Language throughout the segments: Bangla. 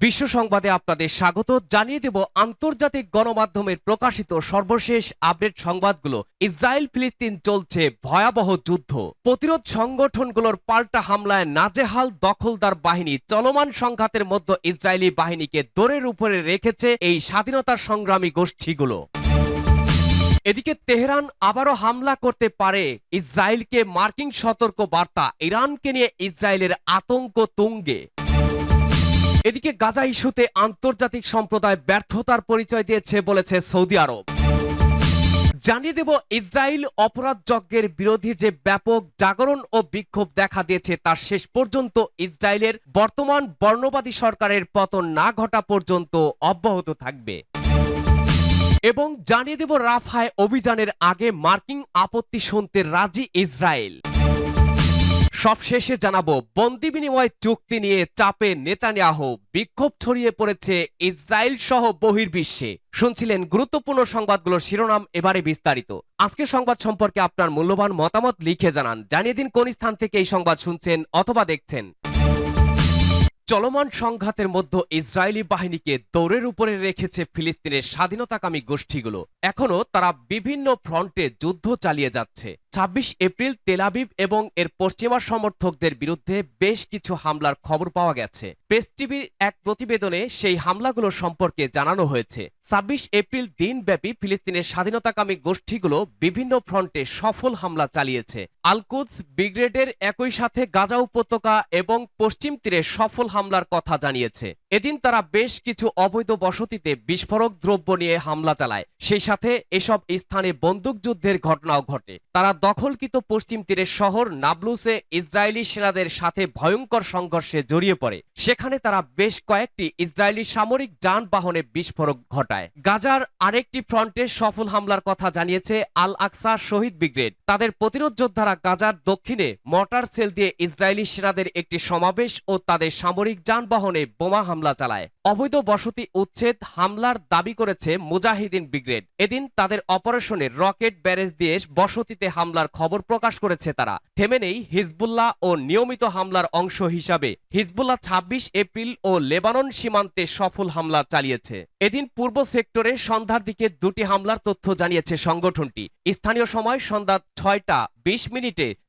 বিশ্ব সংবাদে আপনাদের স্বাগত জানিয়ে দেব আন্তর্জাতিক গণমাধ্যমের প্রকাশিত সর্বশেষ আপডেট সংবাদগুলো। ইসরায়েল ফিলিস্তিন চলছে ভয়াবহ যুদ্ধ। প্রতিরোধ সংগঠনগুলোর পাল্টা হামলায় নাজেহাল দখলদার বাহিনী। চলমান সংঘাতের মধ্যে ইসরায়েলি বাহিনীকে দৌড়ের উপরে রেখেছে এই স্বাধীনতা সংগ্রামী গোষ্ঠীগুলো। এদিকে তেহরান আবারও হামলা করতে পারে ইসরায়েলকে মার্কিন সতর্ক বার্তা। ইরানকে নিয়ে ইসরায়েলের আতঙ্ক তুঙ্গে। এদিকে গাজা ইস্যুতে আন্তর্জাতিক সম্প্রদায় ব্যর্থতার পরিচয় দিয়েছে বলেছে সৌদি আরব। জানিয়ে দেব ইসরায়েল অপরাধ যজ্ঞের বিরোধী যে ব্যাপক জাগরণ ও বিক্ষোভ দেখা দিয়েছে তার শেষ পর্যন্ত ইসরায়েলের বর্তমান বর্ণবাদী সরকারের পতন না ঘটা পর্যন্ত অব্যাহত থাকবে। এবং জানিয়ে দেব রাফায় অভিযানের আগে মার্কিন আপত্তি শুনতে রাজি ইসরায়েল। সবশেষে জানাবো বন্দি বিনিময় চুক্তি নিয়ে চাপে নেতানিয়াহু। বিক্ষোভ ছড়িয়ে পড়েছে ইসরায়েল সহ বহির্বিশ্বে। শুনছিলেন গুরুত্বপূর্ণ সংবাদগুলোর শিরোনাম, এবারে বিস্তারিত। আজকের সংবাদ সম্পর্কে আপনার মূল্যবান মতামত লিখে জানান। জানিয়ে দিন কোন স্থান থেকে এই সংবাদ শুনছেন অথবা দেখছেন। চলমান সংঘাতের মধ্যে ইসরায়েলি বাহিনীকে দৌড়ের উপরে রেখেছে ফিলিস্তিনের স্বাধীনতাকামী গোষ্ঠীগুলো। এখনো তারা বিভিন্ন ফ্রন্টে যুদ্ধ চালিয়ে যাচ্ছে। ২৬ এপ্রিল তেল আবিব এবং এর পশ্চিমা সমর্থকদের বিরুদ্ধে বেশ কিছু হামলার খবর পাওয়া গেছে। প্রেস টিভির এক প্রতিবেদনে সেই হামলাগুলো সম্পর্কে জানানো হয়েছে। ২৬ এপ্রিল দিনব্যাপী ফিলিস্তিনের স্বাধীনতাকামী গোষ্ঠীগুলো বিভিন্ন ফ্রন্টে সফল হামলা চালিয়েছে। আল-কুদস ব্রিগেডের একই সাথে গাজা উপত্যকা এবং পশ্চিম তীরে সফল হামলার কথা জানিয়েছে। এদিন তারা বেশ কিছু অবৈধ বসতিতে বিস্ফোরক দ্রব্য নিয়ে হামলা চালায়। সেই সাথে এসব স্থানে বন্দুকযুদ্ধের ঘটনাও ঘটে। তারা দখলকৃত পশ্চিম তীরের শহর নাবলুসে ইসরায়েলি সেনাদের সাথে ভয়ঙ্কর সংঘর্ষে জড়িয়ে পড়ে। সেখানে তারা বেশ কয়েকটি ইসরায়েলি সামরিক যানবাহনে বিস্ফোরক ঘটায়। গাজার আরেকটি ফ্রন্টে সফল হামলার কথা জানিয়েছে আল আকসা শহীদ ব্রিগেড। তাদের প্রতিরোধ যোদ্ধারা গাজার দক্ষিণে মর্টার সেল দিয়ে ইসরায়েলি সেনাদের একটি সমাবেশ ও তাদের সামরিক যানবাহনে বোমা হামলা চালায়। অবৈধ বসতি উচ্ছেদ হামলার দাবি করেছে মুজাহিদিন ব্রিগেড। এদিন তাদের অপারেশনে রকেট ব্যারেজ দিয়ে বসতিতে হামলার খবর প্রকাশ করেছে তারা। থেমে নেই হিজবুল্লাহ ও নিয়মিত হামলার অংশ হিসাবে হিজবুল্লাহ ২৬ এপ্রিল ও লেবানন সীমান্তে সফল হামলা চালিয়েছে। এদিন পূর্ব সেক্টরে সন্ধ্যার দিকে দুটি হামলার তথ্য জানিয়েছে সংগঠনটি। স্থানীয় সময় সন্ধ্যা ৬টা ২০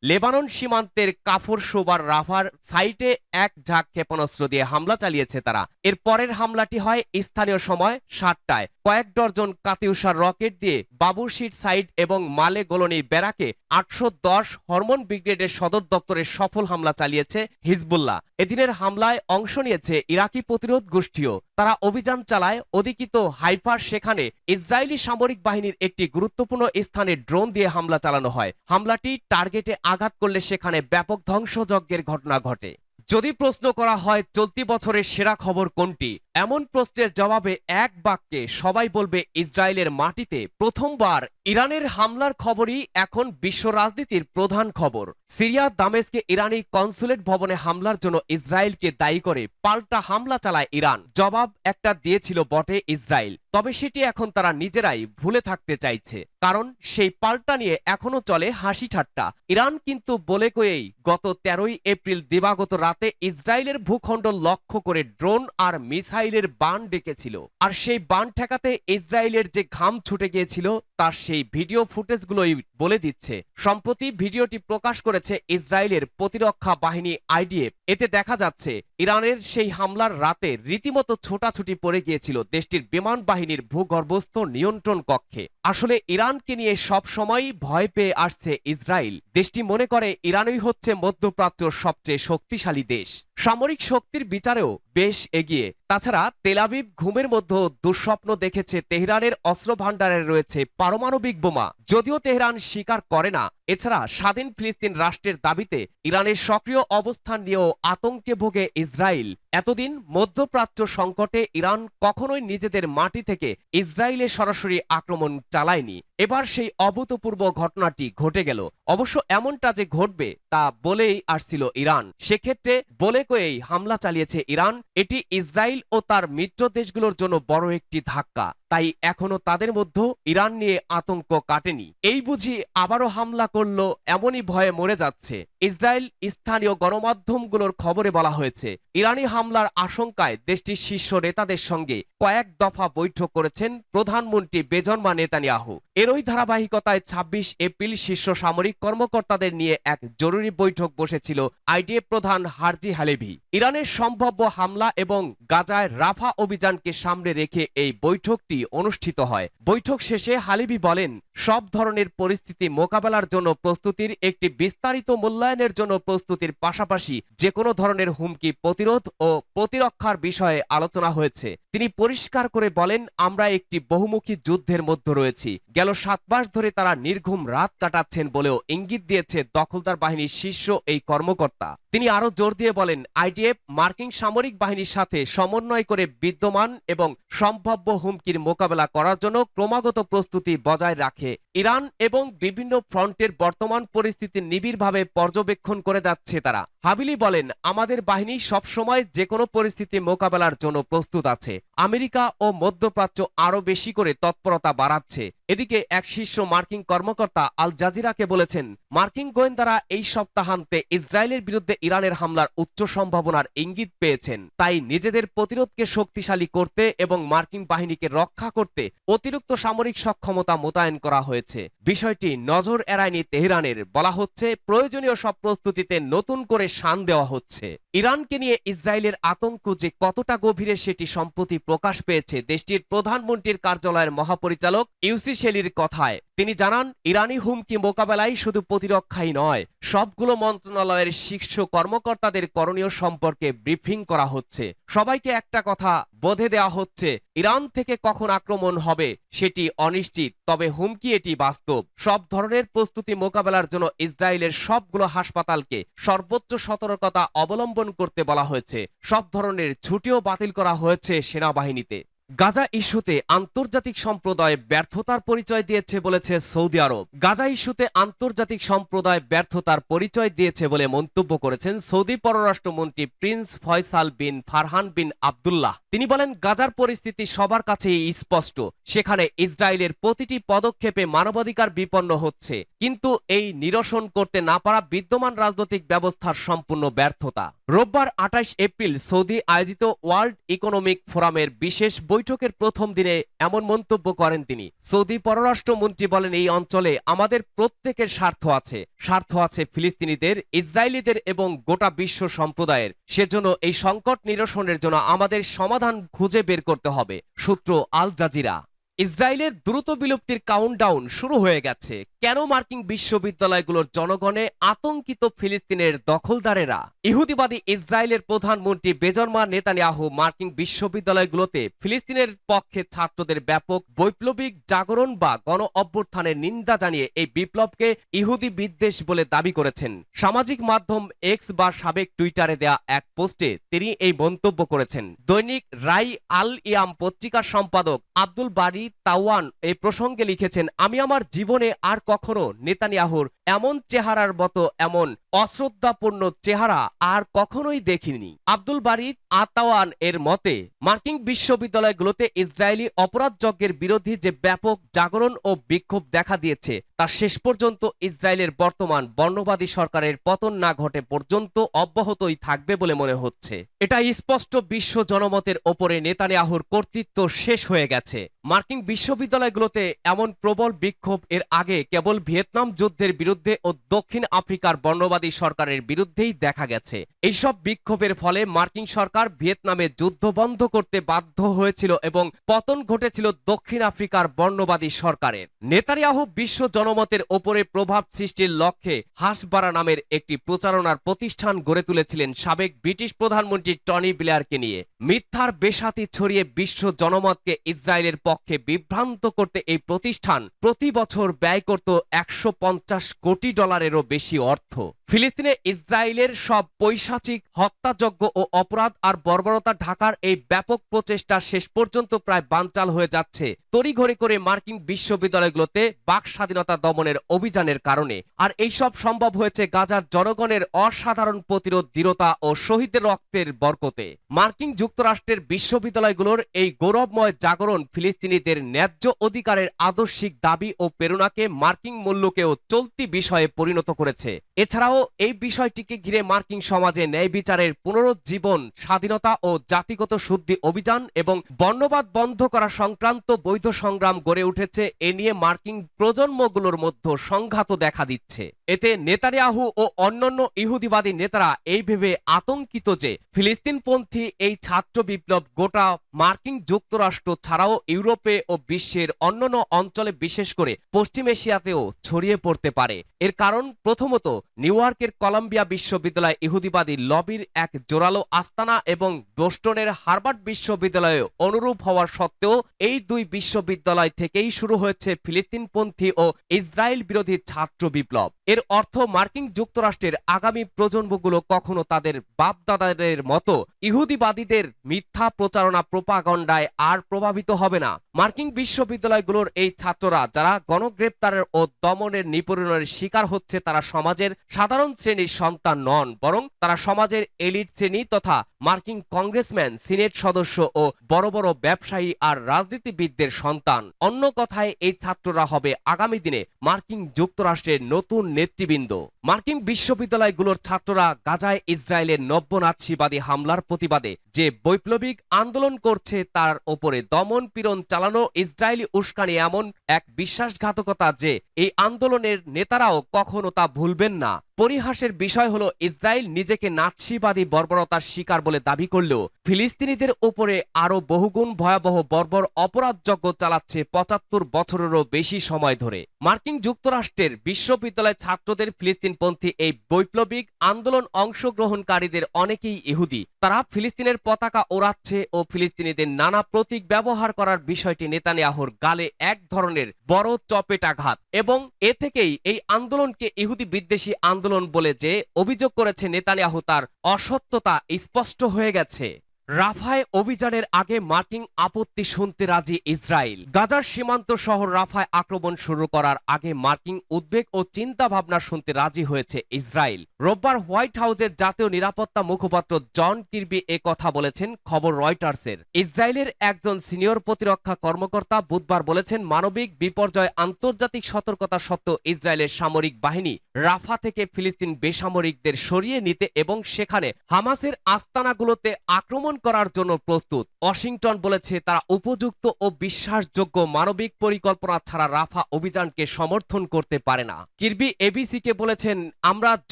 লেবানন সীমান্তের কাফর সোবার রাফার সাইটে এক ঝাঁক ক্ষেপণাস্ত্র দিয়ে হামলা চালিয়েছে তারা। এর পরের হামলাটি হয় স্থানীয় সময় ৭টায়। কয়েক ডজন কাতিউষার রকেট দিয়ে বাবুরশিট সাইড এবং মালে গোলনি ব্যারাকে ৮১০ হরমোন ব্রিগেডের সদর দপ্তরে সফল হামলা চালিয়েছে হিজবুল্লাহ। এদিনের হামলায় অংশ নিয়েছে ইরাকি প্রতিরোধ গোষ্ঠীও। তারা অভিযান চালায় অধিকৃত হাইফার। সেখানে ইসরায়েলি সামরিক বাহিনীর একটি গুরুত্বপূর্ণ স্থানে ড্রোন দিয়ে হামলা চালানো হয়। হামলাটি টার্গেটে আঘাত করলে সেখানে ব্যাপক ধ্বংসযজ্ঞের ঘটনা ঘটে। যদি প্রশ্ন করা হয় চলতি বছরের সেরা খবর কোনটি, এমন প্রশ্নের জবাবে এক বাক্যে সবাই বলবে ইসরায়েলের মাটিতে প্রথমবার ইরানের হামলার খবরই এখন বিশ্ব রাজনীতির প্রধান খবর। সিরিয়া দামেস্কে ইরানি কনসুলেট ভবনে হামলার জন্য ইসরায়েলকে দায়ী করে পাল্টা হামলা চালায় ইরান। জবাব একটা দিয়েছিল বটে ইসরায়েল, তবে সেটি এখন তারা নিজেরাই ভুলে থাকতে চাইছে। কারণ সেই পাল্টা নিয়ে এখনো চলে হাসি ঠাট্টা। ইরান কিন্তু বলে কয়েই গত ১৩ই এপ্রিল দিবাগত রাতে ইসরায়েলের ভূখণ্ড লক্ষ্য করে ড্রোন আর মিসাইলের বান ডেকেছিল। আর সেই বান ঠেকাতে ইসরায়েলের যে ঘাম ছুটে গিয়েছিল তার সেই ভিডিও ফুটেজগুলোই বলে দিচ্ছে। সম্প্রতি ভিডিওটি প্রকাশ করেছে ইসরায়েলের প্রতিরক্ষা বাহিনী আইডিএফ। এতে দেখা যাচ্ছে ইরানের সেই হামলার রাতে রীতিমতো ছোটাছুটি পড়ে গিয়েছিল দেশটির বিমান বাহিনীর ভূগর্ভস্থ নিয়ন্ত্রণ কক্ষে। আসলে ইরানকে নিয়ে সব সময়ই ভয় পেয়ে আসছে ইসরায়েল। দেশটি মনে করে ইরানই হচ্ছে মধ্যপ্রাচ্যের সবচেয়ে শক্তিশালী দেশ। সামরিক শক্তির বিচারেও বেশ এগিয়ে। তাছাড়া তেল আবিব ঘুমের মধ্যেও দুঃস্বপ্ন দেখেছে তেহরানের অস্ত্র ভাণ্ডারে রয়েছে পারমাণবিক বোমা। যদিও তেহরান স্বীকার করে না। এছাড়া স্বাধীন ফিলিস্তিন রাষ্ট্রের দাবিতে ইরানের সক্রিয় অবস্থান নিয়েও আতঙ্কে ভোগে ইসরায়েল। এতদিন মধ্যপ্রাচ্য সংকটে ইরান কখনোই নিজেদের মাটি থেকে ইসরায়েলে সরাসরি আক্রমণ চালায়নি। এবার সেই অভূতপূর্ব ঘটনাটি ঘটে গেল। অবশ্য এমনটা যে ঘটবে তা বলেই আসছিল ইরান। সেক্ষেত্রে বলে কয়েই হামলা চালিয়েছে ইরান। এটি ইসরায়েল ও তার মিত্র দেশগুলোর জন্য বড় একটি ধাক্কা। তাই এখনো তাদের মধ্যে ইরান নিয়ে আতঙ্ক কাটেনি। এই বুঝি আবারও হামলা করলো এমনই ভয়ে মরে যাচ্ছে ইসরায়েল। স্থানীয় গণমাধ্যমগুলোর খবরে বলা হয়েছে ইরানি হামলার আশঙ্কায় দেশটির শীর্ষ নেতাদের সঙ্গে কয়েক দফা বৈঠক করেছেন প্রধানমন্ত্রী বেঞ্জামিন নেতানিয়াহু। এরই ধারাবাহিকতায় ২৬ এপ্রিল শীর্ষ সামরিক কর্মকর্তাদের নিয়ে এক জরুরি বৈঠক বসেছিল আইডিএফ প্রধান হার্জি হালেভি। ইরানের সম্ভাব্য হামলা এবং গাজায় রাফা অভিযানকে সামনে রেখে এই বৈঠকটি অনুষ্ঠিত হয়। বৈঠক শেষে হালেভি বলেন, সব ধরনের পরিস্থিতি মোকাবেলার জন্য প্রস্তুতির একটি বিস্তারিত মূল্যায়নের জন্য প্রস্তুতির পাশাপাশি যে কোনো ধরনের হুমকি প্রতিরোধ ও প্রতিরক্ষার বিষয়ে আলোচনা হয়েছে। তিনি পরিষ্কার করে বলেন, আমরা একটি বহুমুখী যুদ্ধের মধ্যে রয়েছি। গেল ৭ মাস ধরে তারা নির্ঘুম রাত কাটাচ্ছেন বলেও ইঙ্গিত দিয়েছে দখলদার বাহিনীর শীর্ষ এই কর্মকর্তা। তিনি আরও জোর দিয়ে বলেন, আইডিএফ মার্কিন সামরিক বাহিনীর সাথে সমন্বয় করে বিদ্যমান এবং সম্ভাব্য হুমকির মোকাবেলা করার জন্য ক্রমাগত প্রস্তুতি বজায় রাখে। ইরান এবং বিভিন্ন ফ্রন্টের বর্তমান পরিস্থিতি নিবিড়ভাবে পর্যবেক্ষণ করে যাচ্ছে তারা। হাবিলি বলেন, আমাদের বাহিনী সবসময় যে কোনো পরিস্থিতি মোকাবেলার জন্য প্রস্তুত আছে। আমেরিকা ও মধ্যপ্রাচ্য আরও বেশি করে তৎপরতা বাড়াচ্ছে। এদিকে এক শীর্ষ মার্কিন কর্মকর্তা আল জাজিরাকে বলেছেন, মার্কিন গোয়েন্দারা এই সপ্তাহান্তে ইসরায়েলের বিরুদ্ধে ইরানের হামলার উচ্চ সম্ভাবনার ইঙ্গিত পেয়েছেন। তাই নিজেদের প্রতিরোধকে শক্তিশালী করতে এবং মার্কিন বাহিনীকে রক্ষা করতে অতিরিক্ত সামরিক সক্ষমতা মোতায়েন করা হয়েছে। বিষয়টি নজর এড়ায়নি তেহরানের। বলা হচ্ছে, প্রয়োজনীয় সব প্রস্তুতিতে নতুন করে শান দেওয়া হচ্ছে। ইরানকে নিয়ে ইসরায়েলের আতঙ্ক যে কতটা গভীরে সেটি সম্প্রতি প্রকাশ পেয়েছে দেশটির প্রধানমন্ত্রীর কার্যালয়ের মহাপরিচালক ইউসি শেলির কথায়। তিনি জানান, ইরানি হুমকি মোকাবেলায় শুধু প্রতিরক্ষাই নয়, সবগুলো মন্ত্রণালয়ের শীর্ষ কর্মকর্তাদের করণীয় সম্পর্কে ব্রিফিং করা হচ্ছে। সবাইকে একটা কথা বোঝে দেওয়া হচ্ছে, ইরান থেকে কখন আক্রমণ হবে সেটি অনিশ্চিত, তবে হুমকি এটি বাস্তব। সব ধরনের প্রস্তুতি মোকাবেলার জন্য ইসরায়েলের সবগুলো হাসপাতালকে সর্বোচ্চ সতর্কতা অবলম্বন করতে বলা হয়েছে। সব ধরনের ছুটিও বাতিল করা হয়েছে সেনাবাহিনীতে। গাজা ইস্যুতে আন্তর্জাতিক সম্প্রদায় ব্যর্থতার পরিচয় দিয়েছে বলেছে সৌদি আরব। গাজা ইস্যুতে আন্তর্জাতিক সম্প্রদায় ব্যর্থতার পরিচয় দিয়েছে বলে মন্তব্য করেছেন সৌদি পররাষ্ট্রমন্ত্রী প্রিন্স ফয়সাল বিন ফারহান বিন আবদুল্লাহ। তিনি বলেন, গাজার পরিস্থিতি সবার কাছেই স্পষ্ট। সেখানে ইসরায়েলের প্রতিটি পদক্ষেপে মানবাধিকার বিপন্ন হচ্ছে, কিন্তু এই নিরসন করতে না পারা বিদ্যমান রাজনৈতিক ব্যবস্থার সম্পূর্ণ ব্যর্থতা। রোববার ২৮ এপ্রিল সৌদি আয়োজিত ওয়ার্ল্ড ইকোনমিক ফোরামের বিশেষ বৈঠকের প্রথম দিনে এমন মন্তব্য করেন তিনি। সৌদি পররাষ্ট্রমন্ত্রী বলেন, এই অঞ্চলে আমাদের প্রত্যেকের স্বার্থ আছে। স্বার্থ আছে ফিলিস্তিনিদের, ইসরায়েলিদের এবং গোটা বিশ্ব সম্প্রদায়ের। সেজন্য এই সংকট নিরসনের জন্য আমাদের সমাধান খুঁজে বের করতে হবে। সূত্র আল জাজিরা। ইসরায়েলের দ্রুত বিলুপ্তির কাউন্টডাউন শুরু হয়ে গেছে। কেন মার্কিন বিশ্ববিদ্যালয়গুলোর জনগণে আতঙ্কিত ফিলিস্তিনের দখলদারেরা? ইহুদিবাদী ইসরায়েলের প্রধানমন্ত্রী বেঞ্জামিন নেতানিয়াহু মার্কিন বিশ্ববিদ্যালয়গুলোতে ফিলিস্তিনের পক্ষে ছাত্রদের ব্যাপক বৈপ্লবিক জাগরণ বা গণ অভ্যুত্থানের নিন্দা জানিয়ে এই বিপ্লবকে ইহুদি বিদ্বেষ বলে দাবি করেছেন। সামাজিক মাধ্যম এক্স বা সাবেক টুইটারে দেয়া এক পোস্টে তিনি এই মন্তব্য করেছেন। দৈনিক রাই আল ইয়াম পত্রিকার সম্পাদক আব্দুল বারি তাওয়ান এই প্রসঙ্গে লিখেছেন, আমি আমার জীবনে আর কখনো নেতানিয়াহুর এমন চেহারার মতো এমন অশ্রদ্ধাপূর্ণ চেহারা আর কখনোই দেখিনি। আব্দুল বারি আতাওয়ান এর মতে, মার্কিন বিশ্ববিদ্যালয়গুলোতে ইসরায়েলি অপরাধযজ্ঞের বিরোধী যে ব্যাপক জাগরণ ও বিক্ষোভ দেখা দিয়েছে তা শেষ পর্যন্ত ইসরায়েলের বর্তমান বর্ণবাদী সরকারের পতন না ঘটে পর্যন্ত অব্যাহতই থাকবে বলে মনে হচ্ছে। এটা স্পষ্ট বিশ্ব জনমতের ওপরে নেতানিয়াহুর কর্তৃত্ব শেষ হয়ে গেছে। মার্কিন বিশ্ববিদ্যালয়গুলোতে এমন প্রবল বিক্ষোভ এর আগে কেবল ভিয়েতনাম যুদ্ধের বিরুদ্ধে ও দক্ষিণ আফ্রিকার বর্ণবাদী সরকারের বিরুদ্ধেই দেখা গেছে। এইসব বিক্ষোভের ফলে মার্কিন সরকার ভিয়েতনামে যুদ্ধ বন্ধ করতে বাধ্য হয়েছিল এবং পতন ঘটেছিল দক্ষিণ আফ্রিকার বর্ণবাদী সরকারের। নেতানিয়াহু বিশ্ব জনমতের ওপরে প্রভাব সৃষ্টির লক্ষ্যে হাসবারা নামের একটি প্রচারণার প্রতিষ্ঠান গড়ে তুলেছিলেন সাবেক ব্রিটিশ প্রধানমন্ত্রী টনি ব্লেয়ারকে নিয়ে। মিথ্যার বেসাতি ছড়িয়ে বিশ্ব জনমতকে ইসরায়েলের পক্ষে বিভ্রান্ত করতে এই প্রতিষ্ঠান প্রতি বছর ব্যয় করত $150 কোটিরও বেশি অর্থ। ফিলিস্তিনে ইসরায়েলের সব পৈশাচিক হত্যাযজ্ঞ ও অপরাধ আর বর্বরতা ঢাকার এই ব্যাপক প্রচেষ্টা শেষ পর্যন্ত প্রায় বানচাল হয়ে যাচ্ছে। তড়িঘড়ি করে মার্কিন বিশ্ববিদ্যালয়গুলোতে বাক স্বাধীনতা দমনের অভিযানের কারণে। আর এইসব সম্ভব হয়েছে গাজার জনগণের অসাধারণ প্রতিরোধ দৃঢ়তা ও শহীদের রক্তের বরকতে। মার্কিন যুক্তরাষ্ট্রের বিশ্ববিদ্যালয়গুলোর এই গৌরবময় জাগরণ ফিলিস্তিনিদের ন্যায্য অধিকারের আদর্শিক দাবি ও প্রেরণাকে মার্কিন মূল্যকেও চলতি বিষয়ে পরিণত করেছে। এছাড়াও এই বিষয়টিকে ঘিরে মার্কিন সমাজে ন্যায় বিচারের পুনরুজ্জীবন, স্বাধীনতা ও জাতিগত শুদ্ধি অভিযান এবং বর্ণবাদ বন্ধ করা সংক্রান্ত বৈধ সংগ্রাম গড়ে উঠেছে। এ নিয়ে মার্কিন প্রজন্মগুলোর মধ্যে সংঘাত দেখা দিচ্ছে। এতে নেতানিয়াহু ও অন্যান্য ইহুদিবাদী নেতারা এই ভেবে আতঙ্কিত যে ফিলিস্তিনপন্থী এই ছাত্র বিপ্লব গোটা মার্কিন যুক্তরাষ্ট্র ছাড়াও ইউরোপে ও বিশ্বের অন্যান্য অঞ্চলে, বিশেষ করে পশ্চিম এশিয়াতেও ছড়িয়ে পড়তে পারে। এর কারণ প্রথমত নিউ ইয়র্কের কলাম্বিয়া বিশ্ববিদ্যালয় ইহুদিবাদী লবির এক জোরালো আস্তানা এবং বোস্টনের হার্ভার্ড বিশ্ববিদ্যালয়ে অনুরূপ হওয়ার সত্ত্বেও এই দুই বিশ্ববিদ্যালয় থেকেই শুরু হয়েছে ফিলিস্তিনপন্থী ও ইসরায়েল বিরোধী ছাত্র বিপ্লব। এর অর্থ মার্কিন যুক্তরাষ্ট্রের আগামী প্রজন্মগুলো কখনো তাদের বাপদাদাদের মতো ইহুদিবাদীদের মিথ্যা প্রচারণা প্রোপাগন্ডায় আর প্রভাবিত হবে না। মার্কিন বিশ্ববিদ্যালয়গুলোর এই ছাত্ররা যারা গণগ্রেপ্তারের ও দমনের নিপীড়নের শিকার হচ্ছে, তারা সমাজের সাধারণ শ্রেণীর সন্তান নন, বরং তারা সমাজের এলিট শ্রেণী তথা মার্কিন কংগ্রেসম্যান, সিনেট সদস্য ও বড় বড় ব্যবসায়ী আর রাজনীতিবিদদের সন্তান। অন্য কথায় এই ছাত্ররা হবে আগামী দিনে মার্কিন যুক্তরাষ্ট্রের নতুন নেতৃবৃন্দ। মার্কিন বিশ্ববিদ্যালয়গুলোর ছাত্ররা গাজায় ইসরায়েলের নব্যনাৎসিবাদী হামলার প্রতিবাদে যে বৈপ্লবিক আন্দোলন করছে, তার ওপরে দমন পীড়ন চালানো ইসরায়েলি উস্কানি এমন এক বিশ্বাসঘাতকতা যে এই আন্দোলনের নেতারাও কখনো তা ভুলবেন না। পরিহাসের বিষয় হলো, ইসরায়েল নিজেকে নাৎসিবাদী বর্বরতার শিকার বলে দাবি করলেও ফিলিস্তিনিদের উপরে আরো বহুগুণ ভয়াবহ বর্বর অপরাধযজ্ঞ চালাচ্ছে ৭৫ বছরেরও বেশি সময় ধরে। মার্কিন যুক্তরাষ্ট্রের বিশ্ববিদ্যালয় ছাত্রদের ফিলিস্তিনপন্থী এই বৈপ্লবিক আন্দোলন অংশগ্রহণকারীদের অনেকেই ইহুদি। তারা ফিলিস্তিনের পতাকা ওড়াচ্ছে ও ফিলিস্তিনিদের নানা প্রতীক ব্যবহার করার বিষয়টি নেতানিয়াহুর গালে এক ধরনের বড় চপেটাঘাত এবং এ থেকেই এই আন্দোলনকে ইহুদি বিদ্বেষী আন্দোলন বলে যে অভিযোগ করেছে নেতানিয়াহু, তার অসত্যতা স্পষ্ট হয়ে গেছে। রাফায় অভিযানের আগে মার্কিন আপত্তি শুনতে রাজি ইসরায়েল। গাজার সীমান্ত শহর রাফায় আক্রমণ শুরু করার আগে মার্কিন উদ্বেগ ও চিন্তা ভাবনা শুনতে রাজি হয়েছে ইসরায়েল। রোববার হোয়াইট হাউসের জাতীয় নিরাপত্তা মুখপাত্র জন কির্বি এ কথা বলেছেন খবর রয়টার্সের। ইসরায়েলের একজন সিনিয়র প্রতিরক্ষা কর্মকর্তা বুধবার বলেছেন, মানবিক বিপর্যয় আন্তর্জাতিক সতর্কতা সত্ত্বেও ইসরায়েলের সামরিক বাহিনী রাফা থেকে ফিলিস্তিন বেসামরিকদের সরিয়ে নিতে এবং সেখানে হামাসের আস্তানাগুলোতে আক্রমণ করার জন্য প্রস্তুত। ওয়াশিংটন বলেছে তারা উপযুক্ত ও বিশ্বাসযোগ্য মানবিক পরিকল্পনা ছাড়া রাফা অভিযানকে সমর্থন করতে পারে না। কির্বি এবিসিকে বলেছেন, আমরা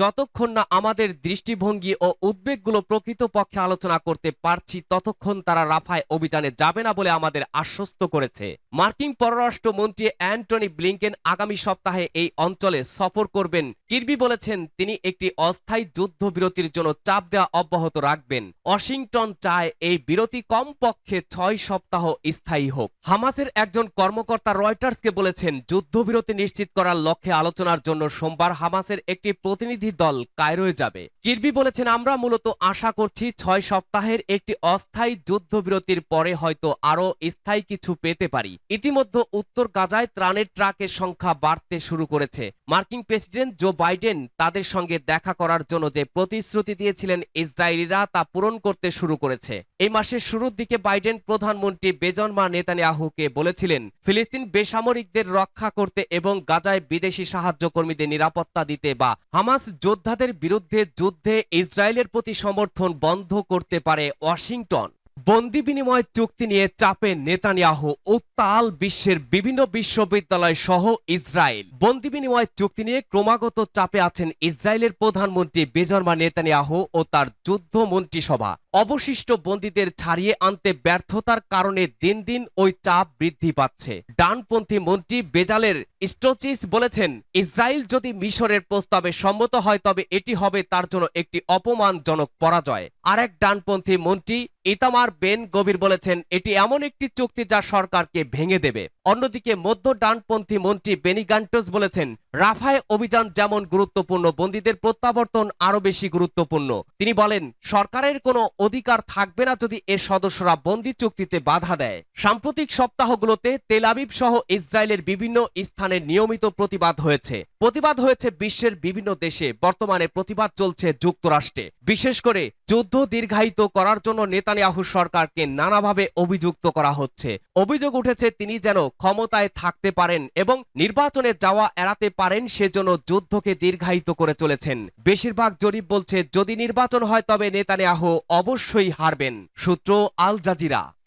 যতক্ষণ না আমাদের দৃষ্টিভঙ্গি ও উদ্বেগগুলো প্রকৃতপক্ষে আলোচনা করতে পারছি, ততক্ষণ তারা রাফায় অভিযানে যাবে না বলে আমাদের আশ্বস্ত করেছে। মার্কিন পররাষ্ট্রমন্ত্রী অ্যান্টনি ব্লিংকেন আগামী সপ্তাহে এই অঞ্চলে সফর করবেন। কির্বি বলেছেন তিনি একটি অস্থায়ী যুদ্ধবিরতির জন্য চাপ দেওয়া অব্যাহত রাখবেন। ওয়াশিংটন চায় এই বিরতি কমপক্ষে ৬ সপ্তাহ স্থায়ী হোক। হামাসের একজন কর্মকর্তা রয়টার্সকে বলেছেন, যুদ্ধবিরতি নিশ্চিত করার লক্ষ্যে আলোচনার জন্য সোমবার হামাসের একটি প্রতিনিধি দল কায়রোয় যাবে। কির্বি বলেছেন, আমরা মূলত আশা করছি ৬ সপ্তাহের একটি অস্থায়ী যুদ্ধবিরতির পরে হয়তো আরও স্থায়ী কিছু পেতে পারি। ইতিমধ্যে উত্তর গাজায় ত্রাণের ট্রাকের সংখ্যা বাড়তে শুরু করেছে। মার্কিন প্রেসিডেন্ট জো বাইডেন তাদের সঙ্গে দেখা করার জন্য যে প্রতিশ্রুতি দিয়েছিলেন, ইসরায়েলিরা তা পূরণ করতে শুরু করেছে। এই মাসের শুরুর দিকে বাইডেন প্রধানমন্ত্রী বেঞ্জামিন নেতানিয়াহুকে বলেছিলেন, ফিলিস্তিন বেসামরিকদের রক্ষা করতে এবং গাজায় বিদেশি সাহায্য কর্মীদের নিরাপত্তা দিতে বা হামাস যোদ্ধাদের বিরুদ্ধে যুদ্ধে ইসরায়েলের প্রতি সমর্থন বন্ধ করতে পারে ওয়াশিংটন। বন্দি বিনিময় চুক্তি নিয়ে চাপে নেতানিয়াহু, উত্তাল বিশ্বের বিভিন্ন বিশ্ববিদ্যালয় সহ ইসরায়েল। বন্দি বিনিময় চুক্তি নিয়ে ক্রমাগত চাপে আছেন ইসরায়েলের প্রধানমন্ত্রী বেঞ্জামিন নেতানিয়াহু ও তার যুদ্ধ মন্ত্রিসভা। অবশিষ্ট বন্দীদের ছাড়িয়ে আনতে ব্যর্থতার কারণে দিন দিন ওই চাপ বৃদ্ধি পাচ্ছে। ডানপন্থী মন্ত্রী বেজালের স্টোচিস বলেছেন, ইসরায়েল যদি মিশরের প্রস্তাবে সম্মত হয় তবে এটি হবে তার জন্য একটি অপমানজনক পরাজয়। আরেক ডানপন্থী মন্ত্রী ইতামার বেন গভীর বলেছেন, এটি এমন একটি চুক্তি যা সরকারকে ভেঙে দেবে। অন্যদিকে মধ্য ডানপন্থী মন্ত্রী বেনি গান্টোস বলেছেন, রাফায় অভিযান যেমন গুরুত্বপূর্ণ, বন্দীদের প্রত্যাবর্তন আরও বেশি গুরুত্বপূর্ণ। তিনি বলেন, সরকারের কোনো অধিকার থাকবে না যদি এর সদস্যরা বন্দী চুক্তিতে বাধা দেয়। সাম্প্রতিক সপ্তাহগুলোতে তেল আবিব সহ ইসরায়েলের বিভিন্ন স্থানে নিয়মিত প্রতিবাদ হয়েছে বিশ্বের বিভিন্ন দেশে। বর্তমানে প্রতিবাদ চলছে যুক্তরাষ্ট্রে। বিশেষ করে যুদ্ধ দীর্ঘায়িত করার জন্য নেতানিয়াহু সরকারকে নানাভাবে অভিযুক্ত করা হচ্ছে। অভিযোগ উঠেছে তিনি যেন ক্ষমতায় থাকতে পারেন এবং নির্বাচনে যাওয়া এড়াতে পারেন, সেজন্য যুদ্ধকে দীর্ঘায়িত করে চলেছেন। বেশিরভাগ জরিপ বলছে যদি নির্বাচন হয় তবে নেতানিয়াহু অবশ্যই হারবেন। সূত্র আল জাজিরা।